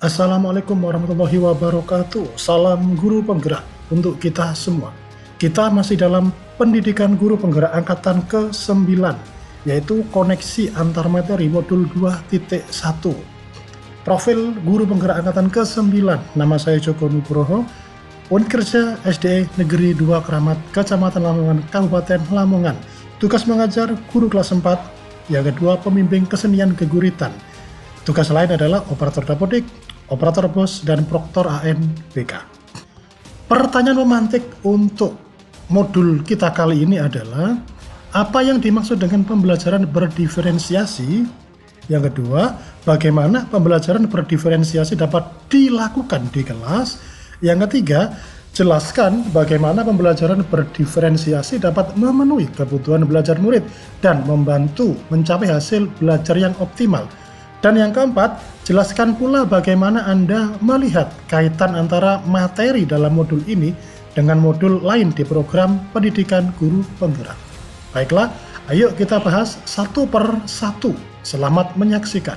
Assalamualaikum warahmatullahi wabarakatuh. Salam guru penggerak untuk kita semua. Kita masih dalam pendidikan guru penggerak angkatan ke-9, yaitu koneksi antar materi modul 2.1. Profil guru penggerak angkatan ke-9. Nama saya Joko Nugroho, Unit Kerja SDE Negeri 2 Kramat, Kecamatan Lamongan, Kabupaten Lamongan. Tugas mengajar guru kelas 4, yang kedua pembimbing kesenian geguritan. Tugas lain adalah operator dapodik, operator BOS, dan proktor ANBK. Pertanyaan memantik untuk modul kita kali ini adalah, apa yang dimaksud dengan pembelajaran berdiferensiasi? Yang kedua, bagaimana pembelajaran berdiferensiasi dapat dilakukan di kelas? Yang ketiga, jelaskan bagaimana pembelajaran berdiferensiasi dapat memenuhi kebutuhan belajar murid dan membantu mencapai hasil belajar yang optimal. Dan yang keempat, jelaskan pula bagaimana Anda melihat kaitan antara materi dalam modul ini dengan modul lain di program pendidikan guru penggerak. Baiklah, ayo kita bahas satu per satu. Selamat menyaksikan.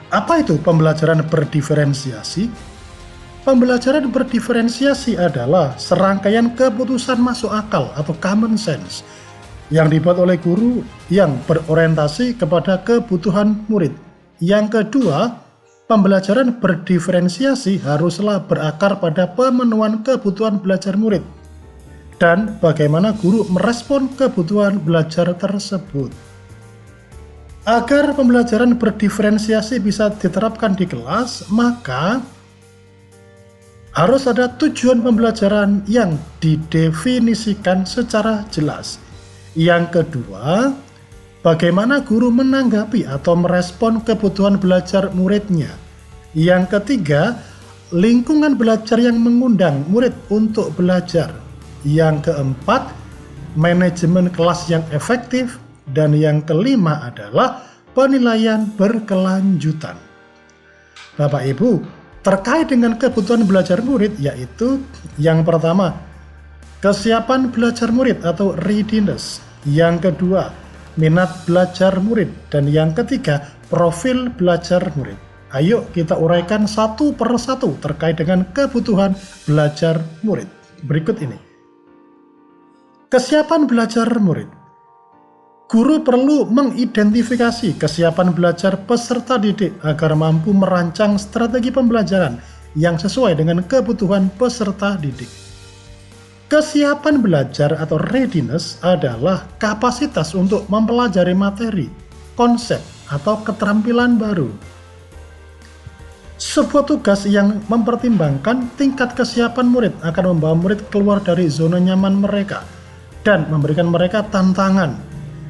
Apa itu pembelajaran berdiferensiasi? Pembelajaran berdiferensiasi adalah serangkaian keputusan masuk akal atau common sense yang dibuat oleh guru yang berorientasi kepada kebutuhan murid. Yang kedua, pembelajaran berdiferensiasi haruslah berakar pada pemenuhan kebutuhan belajar murid dan bagaimana guru merespon kebutuhan belajar tersebut. Agar pembelajaran berdiferensiasi bisa diterapkan di kelas, maka harus ada tujuan pembelajaran yang didefinisikan secara jelas. Yang kedua, bagaimana guru menanggapi atau merespon kebutuhan belajar muridnya. Yang ketiga, lingkungan belajar yang mengundang murid untuk belajar. Yang keempat, manajemen kelas yang efektif. Dan yang kelima adalah penilaian berkelanjutan. Bapak Ibu, terkait dengan kebutuhan belajar murid, yaitu yang pertama, kesiapan belajar murid atau readiness. Yang kedua, minat belajar murid. Dan yang ketiga, profil belajar murid. Ayo kita uraikan satu per satu terkait dengan kebutuhan belajar murid. Berikut ini. Kesiapan belajar murid. Guru perlu mengidentifikasi kesiapan belajar peserta didik agar mampu merancang strategi pembelajaran yang sesuai dengan kebutuhan peserta didik. Kesiapan belajar atau readiness adalah kapasitas untuk mempelajari materi, konsep, atau keterampilan baru. Sebuah tugas yang mempertimbangkan tingkat kesiapan murid akan membawa murid keluar dari zona nyaman mereka dan memberikan mereka tantangan.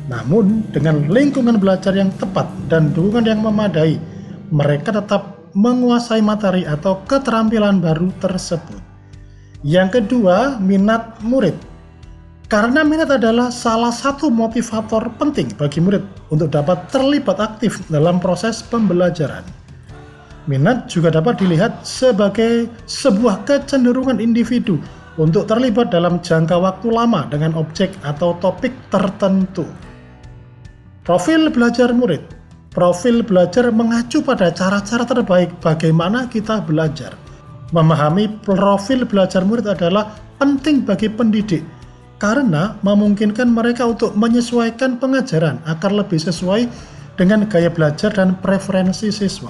Namun, dengan lingkungan belajar yang tepat dan dukungan yang memadai, mereka tetap menguasai materi atau keterampilan baru tersebut. Yang kedua, minat murid. Karena minat adalah salah satu motivator penting bagi murid untuk dapat terlibat aktif dalam proses pembelajaran. Minat juga dapat dilihat sebagai sebuah kecenderungan individu untuk terlibat dalam jangka waktu lama dengan objek atau topik tertentu. Profil belajar murid. Profil belajar mengacu pada cara-cara terbaik bagaimana kita belajar. Memahami profil belajar murid adalah penting bagi pendidik karena memungkinkan mereka untuk menyesuaikan pengajaran agar lebih sesuai dengan gaya belajar dan preferensi siswa.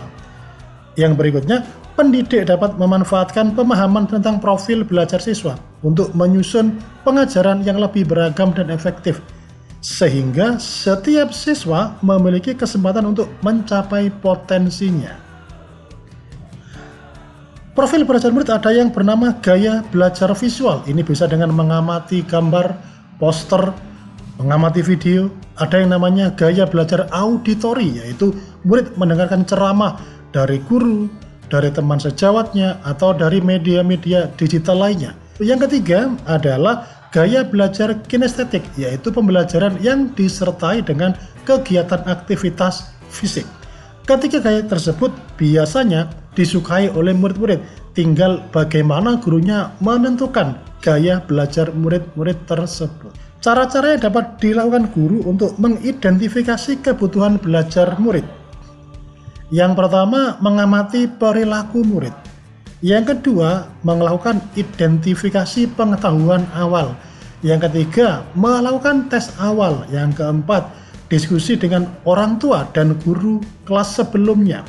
Yang berikutnya, pendidik dapat memanfaatkan pemahaman tentang profil belajar siswa untuk menyusun pengajaran yang lebih beragam dan efektif, sehingga setiap siswa memiliki kesempatan untuk mencapai potensinya. Profil belajar murid ada yang bernama gaya belajar visual. Ini bisa dengan mengamati gambar, poster, mengamati video. Ada yang namanya gaya belajar auditori, yaitu murid mendengarkan ceramah dari guru, dari teman sejawatnya, atau dari media-media digital lainnya. Yang ketiga adalah gaya belajar kinestetik, yaitu pembelajaran yang disertai dengan kegiatan aktivitas fisik. Ketiga gaya tersebut biasanya disukai oleh murid-murid, tinggal bagaimana gurunya menentukan gaya belajar murid-murid tersebut. Cara-cara yang dapat dilakukan guru untuk mengidentifikasi kebutuhan belajar murid. Yang pertama, mengamati perilaku murid. Yang kedua, melakukan identifikasi pengetahuan awal. Yang ketiga, melakukan tes awal. Yang keempat, diskusi dengan orang tua dan guru kelas sebelumnya.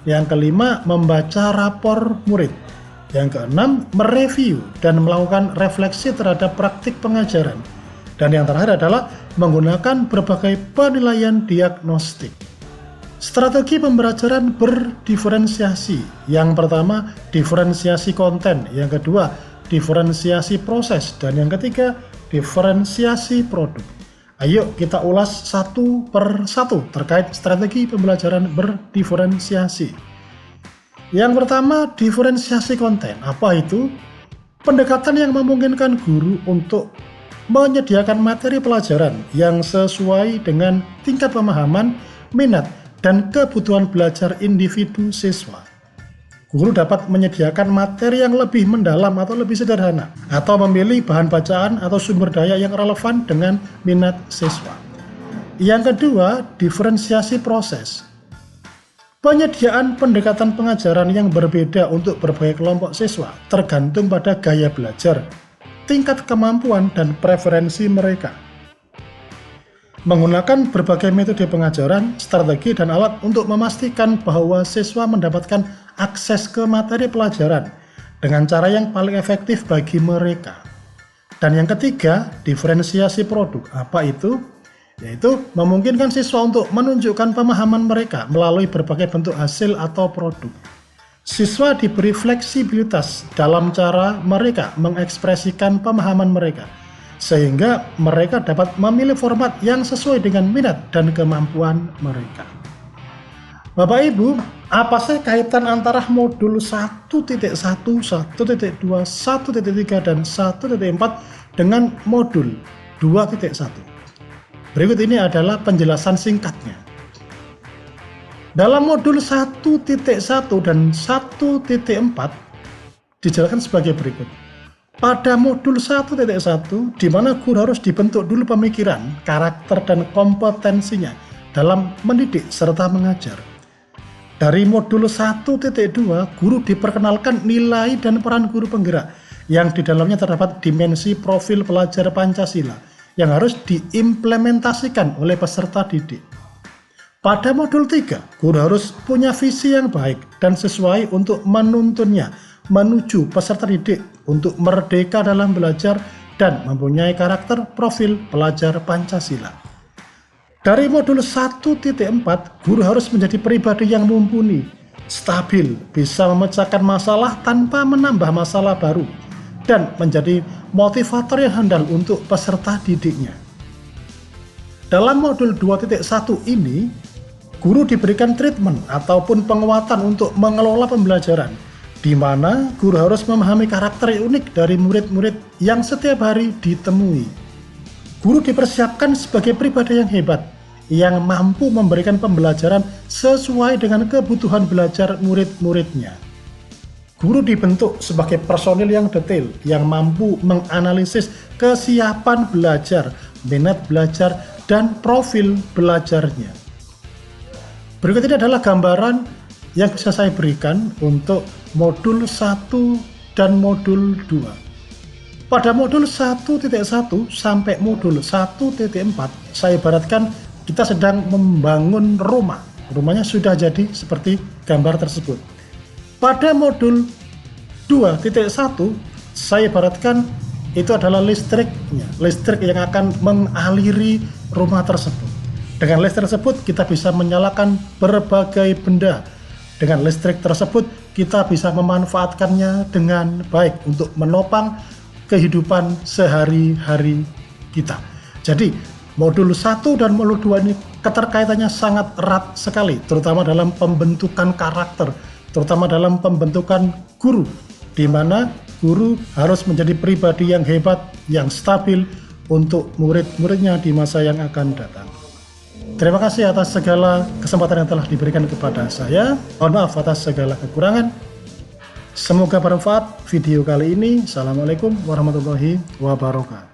Yang kelima, membaca rapor murid. Yang keenam, mereview dan melakukan refleksi terhadap praktik pengajaran. Dan yang terakhir adalah menggunakan berbagai penilaian diagnostik. Strategi pembelajaran berdiferensiasi. Yang pertama, diferensiasi konten. Yang kedua, diferensiasi proses. Dan yang ketiga, diferensiasi produk. Ayo kita ulas satu per satu terkait strategi pembelajaran berdiferensiasi. Yang pertama, diferensiasi konten. Apa itu? Pendekatan yang memungkinkan guru untuk menyediakan materi pelajaran yang sesuai dengan tingkat pemahaman, minat, dan kebutuhan belajar individu siswa. Guru dapat menyediakan materi yang lebih mendalam atau lebih sederhana, atau memilih bahan bacaan atau sumber daya yang relevan dengan minat siswa. Yang kedua, diferensiasi proses. Penyediaan pendekatan pengajaran yang berbeda untuk berbagai kelompok siswa tergantung pada gaya belajar, tingkat kemampuan, dan preferensi mereka. Menggunakan berbagai metode pengajaran, strategi, dan alat untuk memastikan bahwa siswa mendapatkan akses ke materi pelajaran dengan cara yang paling efektif bagi mereka. Dan yang ketiga, diferensiasi produk. Apa itu? Yaitu memungkinkan siswa untuk menunjukkan pemahaman mereka melalui berbagai bentuk hasil atau produk. Siswa diberi fleksibilitas dalam cara mereka mengekspresikan pemahaman mereka, sehingga mereka dapat memilih format yang sesuai dengan minat dan kemampuan mereka. Bapak Ibu, apa sih kaitan antara modul 1.1, 1.2, 1.3, dan 1.4 dengan modul 2.1? Berikut ini adalah penjelasan singkatnya. Dalam modul 1.1 dan 1.4 dijelaskan sebagai berikut. Pada modul 1.1, di mana guru harus dibentuk dulu pemikiran, karakter, dan kompetensinya dalam mendidik serta mengajar. Dari modul 1.2, guru diperkenalkan nilai dan peran guru penggerak, yang di dalamnya terdapat dimensi profil pelajar Pancasila yang harus diimplementasikan oleh peserta didik. Pada modul 3, guru harus punya visi yang baik dan sesuai untuk menuntunnya menuju peserta didik untuk merdeka dalam belajar dan mempunyai karakter profil pelajar Pancasila. Dari modul 1.4, guru harus menjadi pribadi yang mumpuni, stabil, bisa memecahkan masalah tanpa menambah masalah baru, dan menjadi motivator yang handal untuk peserta didiknya. Dalam modul 2.1 ini, guru diberikan treatment ataupun penguatan untuk mengelola pembelajaran, di mana guru harus memahami karakter yang unik dari murid-murid yang setiap hari ditemui. Guru dipersiapkan sebagai pribadi yang hebat, yang mampu memberikan pembelajaran sesuai dengan kebutuhan belajar murid-muridnya. Guru dibentuk sebagai personil yang detail, yang mampu menganalisis kesiapan belajar, minat belajar, dan profil belajarnya. Berikut ini adalah gambaran yang bisa saya berikan untuk modul 1 dan modul 2. Pada modul 1.1 sampai modul 1.4, saya ibaratkan kita sedang membangun rumah. Rumahnya sudah jadi seperti gambar tersebut. Pada modul 2.1, saya ibaratkan itu adalah listriknya, listrik yang akan mengaliri rumah tersebut. Dengan listrik tersebut kita bisa menyalakan berbagai benda. Dengan listrik tersebut kita bisa memanfaatkannya dengan baik untuk menopang kehidupan sehari-hari kita. Jadi modul 1 dan modul 2 ini keterkaitannya sangat erat sekali, terutama dalam pembentukan karakter, terutama dalam pembentukan guru, di mana guru harus menjadi pribadi yang hebat, yang stabil untuk murid-muridnya di masa yang akan datang. Terima kasih atas segala kesempatan yang telah diberikan kepada saya. Mohon maaf atas segala kekurangan. Semoga bermanfaat video kali ini. Assalamualaikum warahmatullahi wabarakatuh.